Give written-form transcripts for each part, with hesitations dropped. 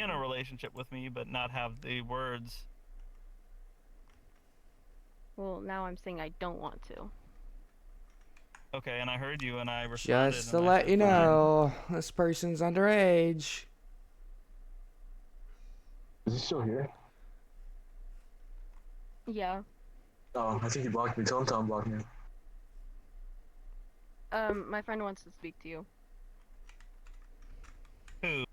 in a relationship with me, but not have the words. Well, now I'm saying I don't want to. Okay, and I heard you, and I responded, Just to and I let said you fine. know, this person's underage. Is he still here? Yeah. Oh, I think he blocked me. Tell him to unblock me. My friend wants to speak to you. Who?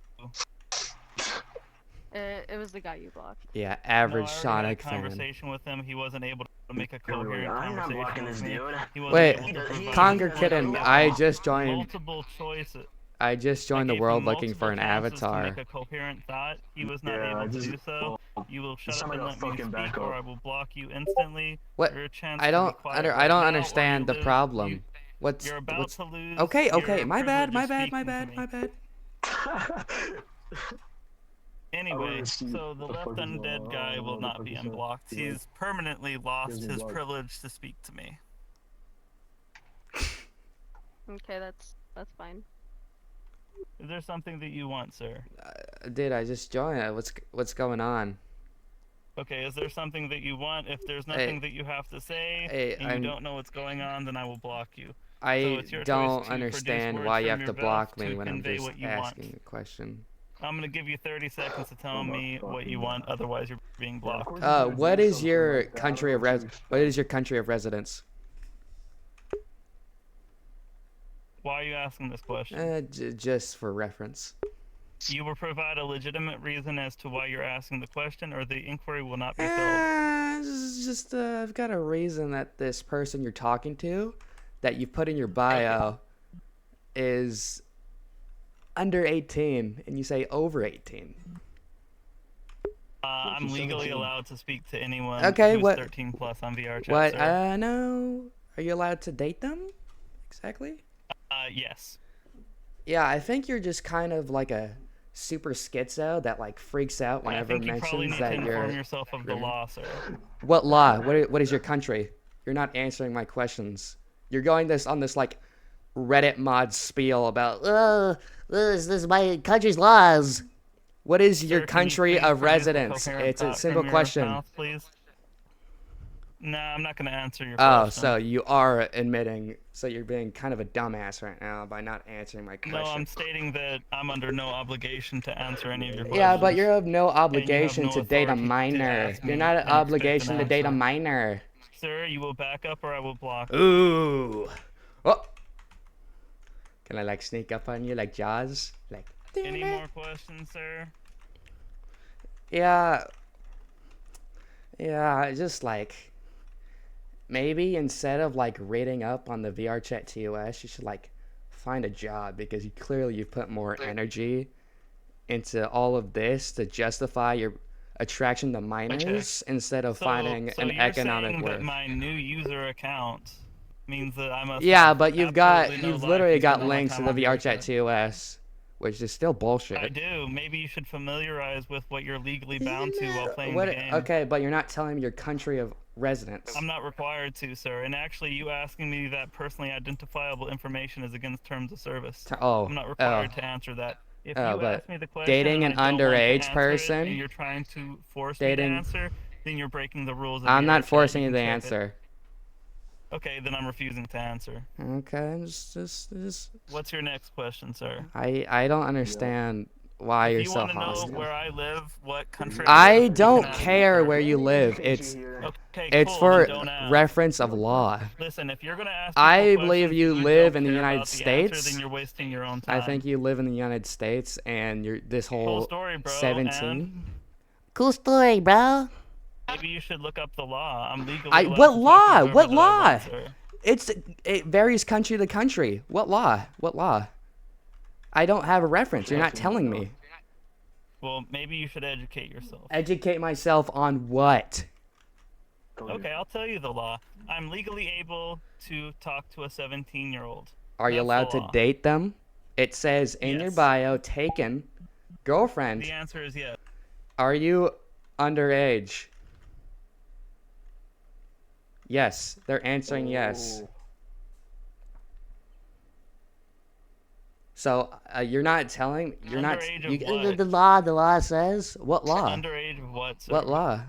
It was the guy you blocked. Yeah, No, average I already Sonic had a fan. conversation with him. He wasn't able to make a Everybody, coherent I'm not conversation blocking with this me. dude. He wasn't Wait, able to provide Conger like, Kitten, give I me just joined. multiple choices. I just joined the I gave world him looking for multiple an chances to make avatar. a coherent thought. He was not Yeah, able I to just. do so. Well, You will shut it's up time I and got let me fucking speak, back or up. I will block you instantly. What? Your chance I to be don't quiet under, I right don't now, or understand you the lose. problem. What's You're about to lose. Okay, okay, your my bad, privilege my of bad, my speaking to bad, me. my bad. Anyway, see so the what the left fuck is undead going guy on, will what the not fuck be is that? unblocked. He's like, He's permanently lost me his blocked. privilege to speak to me. Okay, that's fine. Is there something that you want, sir? Dude, I just joined. What's going on? Okay, is there something that you want? If there's Hey, nothing that you have to say hey, and you don't know what's going on, then I will block you. So I it's your choice don't to produce understand words why you from have your to mouth block me to when I'm convey just what you asking want. a question. I'm gonna give you 30 seconds to tell Oh my me what you fucking want. God. Otherwise, you're being Yeah, of blocked. course he's gonna What do is something your like that. I don't country know of what you what expect. is your country of residence? Why are you asking this question? Just for reference. You will provide a legitimate reason as to why you're asking the question, or the inquiry will not be filled. Just I've got a reason that this person you're talking to, that you put in your bio, is under 18, and you say over 18. I'm legally allowed to speak to anyone Okay, who's what? 13 plus on Vrchat, What? sir. No. Are you allowed to date them? Exactly. Yes. Yeah, I think you're just kind of like a super schizo that like freaks out I whenever think you probably mentions need to that inform you're. yourself of the law, sir. What law? What is your country? You're not answering my questions. You're going on this like Reddit mod spiel about this is my country's laws. What is Sir, your can you country please of produce a residence? coherent It's a thought simple from your question. mouth, please? No, I'm not going to answer your Oh, question. so you are admitting, so you're being kind of a dumbass right now by not answering my question. No, I'm stating that I'm under no obligation to answer any of your questions. Yeah, but you're of no And you have obligation no to date a authority to minor. ask You're me not an and expect obligation an to date a answer. minor. Sir, you will back up or I will block you. Ooh. Oh. Can I like sneak up on you like Jaws? Like. Any more questions, sir? Yeah. Yeah, just like maybe instead of like rating up on the VRChat TOS, you should like find a job because you've put more energy into all of this to justify your attraction to minors instead of finding an economic worth. worth. That my new user account means that I must. Yeah, but you've no literally life got spend all my links to time the on VRChat TOS, which is still bullshit. I do. Maybe you should familiarize with what you're legally bound to while playing What? the game. Okay, but you're not telling me your country of residence. I'm not required to, sir. And actually, you asking me that personally identifiable information is against terms of service. I'm not required to answer that. If you ask me the question dating an and I don't want to underage answer person, it, and you're trying to force me to answer, then you're breaking the rules of I'm the not chat. forcing you can to check it. answer. Okay, then I'm refusing to answer. Okay, just. What's your next question, sir? I don't understand why you're so hostile. If you want to know where I live, what country I don't care where you live. It's for Then don't ask. reference of law. Listen, if you're gonna ask I people believe questions you and live don't in the care United about the answer, States. then you're wasting your own time. I think you live in the United States, and you're this Cool whole story, bro. 17. And Cool story, bro. maybe you should look up the law. I'm legally allowed What to law? talk to What whoever that I law? want, sir. It varies country to country. What law? What law? I don't have a reference. You're not telling me. Well, maybe you should educate yourself. Educate myself on what? Okay, I'll tell you the law. I'm legally able to talk to a 17-year-old. Are you allowed to date them? It says in your bio, taken, girlfriend. The answer is yes. Are you underage? Yes, they're answering yes. So you're not telling. You're not. Underage of what? The law says what law? Underage of what, sir? What law?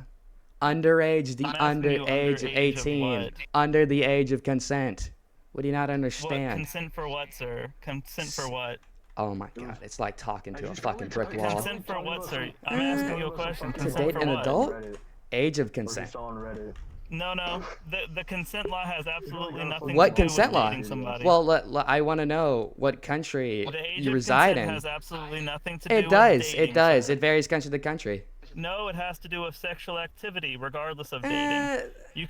Underage, the I'm asking you underage of underage 18, what? under the age of consent. What do you not What understand? consent for what, sir? Consent for what? Oh my god, it's like talking to a just fucking brick probably- wall. Consent for what, sir? I'm asking you a question. To Consent date for an what? adult? Reddit. Age of Or he consent. saw on Reddit. No. The consent law has absolutely nothing What to do consent with law? dating somebody. Well, I want to know what country The age you of reside consent in. has absolutely nothing to do It with does. dating, It does. sir. It varies country to country. No, it has to do with sexual activity, regardless of dating. You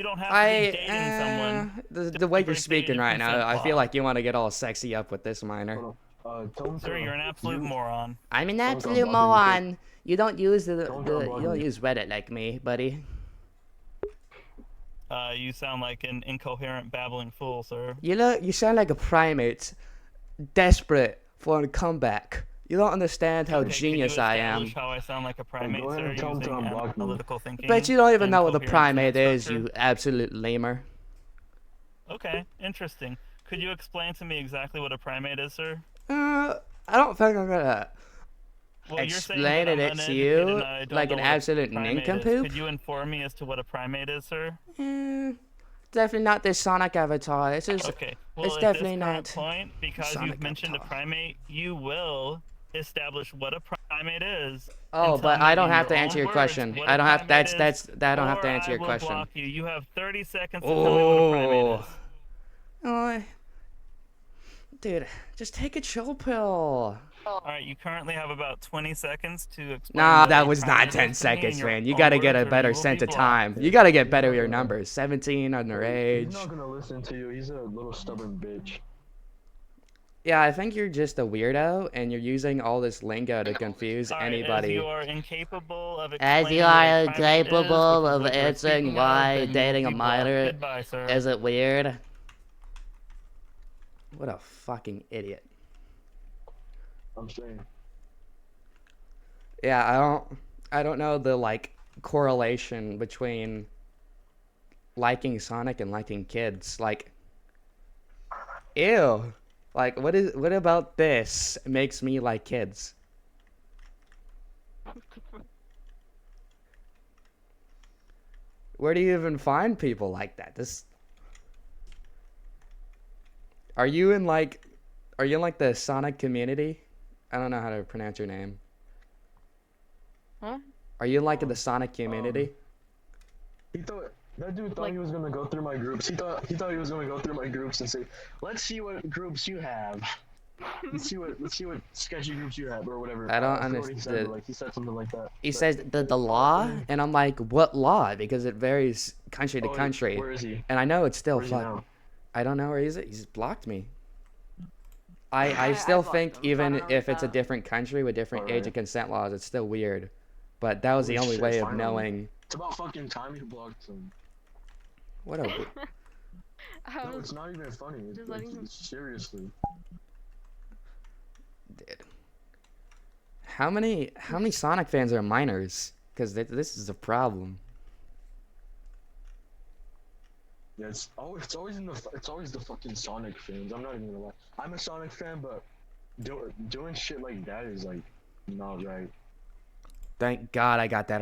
don't have to be dating someone. The way you're break the age speaking of right now, consent I feel law. like you want to get all sexy up with this minor. Sir, you're an absolute moron. I'm an Don't absolute come up moron. You don't use Don't come you don't me. use Reddit like me, buddy. You sound like an incoherent, babbling fool, sir. You sound like a primate, desperate for a comeback. You don't understand how Okay, genius could you I am. establish how I sound like a primate, go ahead sir, and tell him to using unblock me. analytical thinking? But you don't even and know what a coherent primate sentence is, structure? you absolute lamer. Okay, interesting. Could you explain to me exactly what a primate is, sir? I don't think I'm gonna Well, you're saying explain that I'm it to uneducated you and I don't like know an what a absolute primate is. nincompoop. Could you inform me as to what a primate is, sir? Definitely not this Sonic avatar. This is Okay. Well, it's at definitely this current not point, because Sonic you've mentioned avatar. a primate, you will establish what a primate is. Oh, and but tell me I don't in have to your answer own your words question. what I a don't have primate that's is, I don't have to or answer I your will question. block you. You have 30 seconds to tell me what a primate is. Oh, dude, just take a chill pill. Alright, you currently have about 20 seconds to explain Nah, what that a was primate not is 10 to me in seconds, your man. You own gotta get words, a or better you will be sense of blocked. time. You gotta get better with your numbers. 17 He's underage. not gonna listen to you. He's a little stubborn bitch. Yeah, I think you're just a weirdo, and you're using all this lingo to confuse Alright, anybody. as you are incapable of As explaining you what are a primate incapable is, of which is what you're answering speaking why of, then dating you a will be blocked. minor Goodbye, sir. is it weird? What a fucking idiot. I'm saying. Yeah, I don't know the like correlation between liking Sonic and liking kids. Like, ew. Like, what about this makes me like kids? Where do you even find people like that? Are you in like the Sonic community? I don't know how to pronounce your name. Huh? Are you in like the Sonic community? That dude thought Like- he was gonna go through my groups. He thought he was gonna go through my groups and say, "Let's see what groups you have. let's see what sketchy groups you have or whatever." I don't forgot what he said, understand. but, like he said something like that. He But- says the law, and I'm like, what law? Because it varies country to Oh, country. Where is he? And I know it's still Where is he fuck. now? I don't know where he's at. He's blocked me. I I still blocked think him, so I even don't know if it's a about- different country with different age Alright. of consent laws, it's still weird. But that was the Holy only shit, way of finally. knowing. It's about fucking time you blocked him. What a I No, was it's not even funny. It's, just letting him- seriously. dude. How many Sonic fans are minors? Because this is a problem. Yeah, it's always the fucking Sonic fans. I'm not even gonna lie. I'm a Sonic fan, but doing shit like that is like not right. Thank God I got that